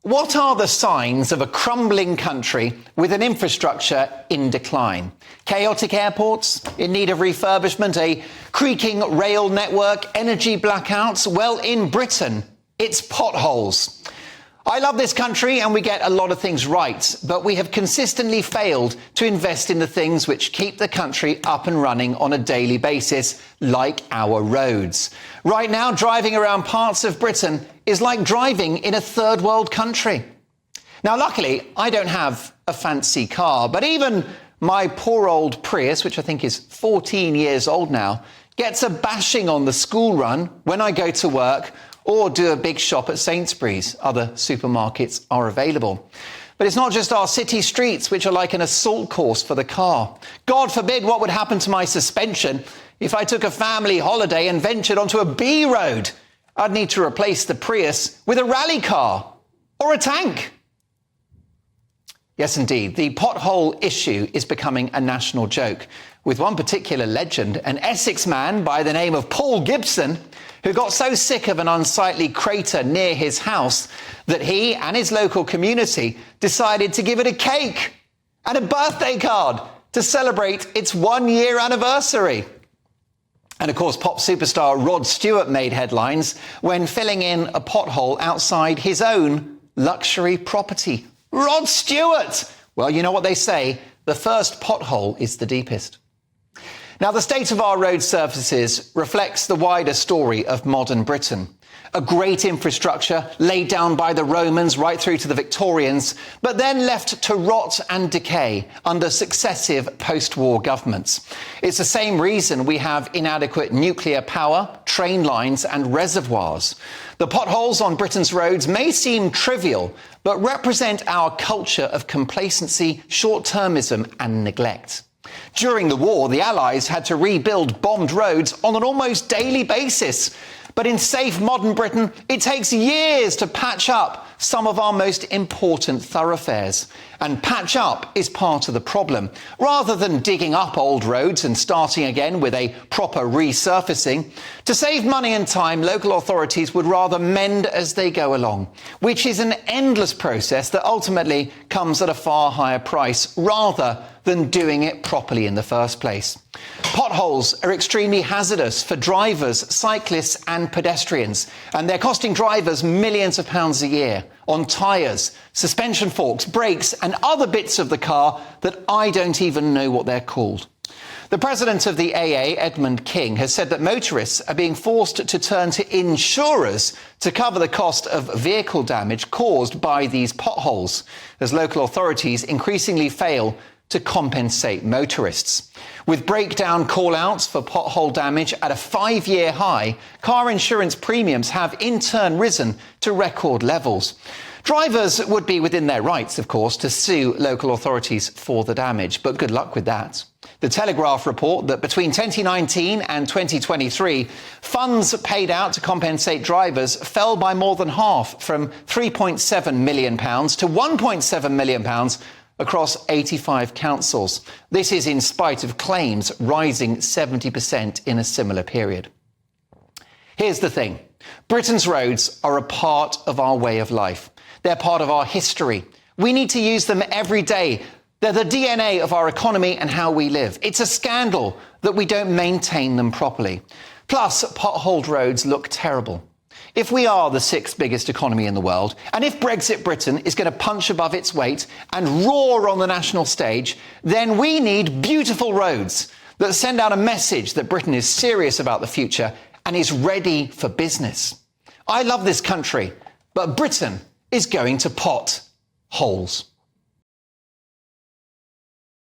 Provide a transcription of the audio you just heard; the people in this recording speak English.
What are the signs of a crumbling country with an infrastructure in decline? Chaotic airports in need of refurbishment, a creaking rail network, energy blackouts? Well, in Britain, it's potholes. I love this country and we get a lot of things right, but we have consistently failed to invest in the things which keep the country up and running on a daily basis, like our roads. Right now, driving around parts of Britain is like driving in a third world country. Now, luckily, I don't have a fancy car, but even my poor old Prius, which I think is 14 years old now, gets a bashing on the school run when I go to work or do a big shop at Sainsbury's. Other supermarkets are available. But it's not just our city streets which are like an assault course for the car. God forbid what would happen to my suspension if I took a family holiday and ventured onto a B road. I'd need to replace the Prius with a rally car or a tank. Yes, indeed, the pothole issue is becoming a national joke, with one particular legend, an Essex man by the name of Paul Gibson, who got so sick of an unsightly crater near his house that he and his local community decided to give it a cake and a birthday card to celebrate its 1-year anniversary. And of course, pop superstar Rod Stewart made headlines when filling in a pothole outside his own luxury property. Rod Stewart! Well, you know what they say, the first pothole is the deepest. Now, the state of our road surfaces reflects the wider story of modern Britain. A great infrastructure laid down by the Romans right through to the Victorians, but then left to rot and decay under successive post-war governments. It's the same reason we have inadequate nuclear power, train lines and reservoirs. The potholes on Britain's roads may seem trivial, but represent our culture of complacency, short-termism and neglect. During the war, the Allies had to rebuild bombed roads on an almost daily basis. But in safe modern Britain, it takes years to patch up some of our most important thoroughfares. And patch up is part of the problem. Rather than digging up old roads and starting again with a proper resurfacing, to save money and time, local authorities would rather mend as they go along, which is an endless process that ultimately comes at a far higher price, rather than doing it properly in the first place. Potholes are extremely hazardous for drivers, cyclists and pedestrians, and they're costing drivers millions of pounds a year on tyres, suspension forks, brakes and other bits of the car that I don't even know what they're called. The president of the AA, Edmund King, has said that motorists are being forced to turn to insurers to cover the cost of vehicle damage caused by these potholes, as local authorities increasingly fail to compensate motorists. With breakdown call-outs for pothole damage at a 5-year high, car insurance premiums have in turn risen to record levels. Drivers would be within their rights, of course, to sue local authorities for the damage, but good luck with that. The Telegraph report that between 2019 and 2023, funds paid out to compensate drivers fell by more than half, from £3.7 million to £1.7 million across 85 councils. This is in spite of claims rising 70% in a similar period. Here's the thing. Britain's roads are a part of our way of life. They're part of our history. We need to use them every day. They're the DNA of our economy and how we live. It's a scandal that we don't maintain them properly. Plus, potholed roads look terrible. If we are the 6th biggest economy in the world, and if Brexit Britain is going to punch above its weight and roar on the national stage, then we need beautiful roads that send out a message that Britain is serious about the future and is ready for business. I love this country, but Britain is going to pot holes.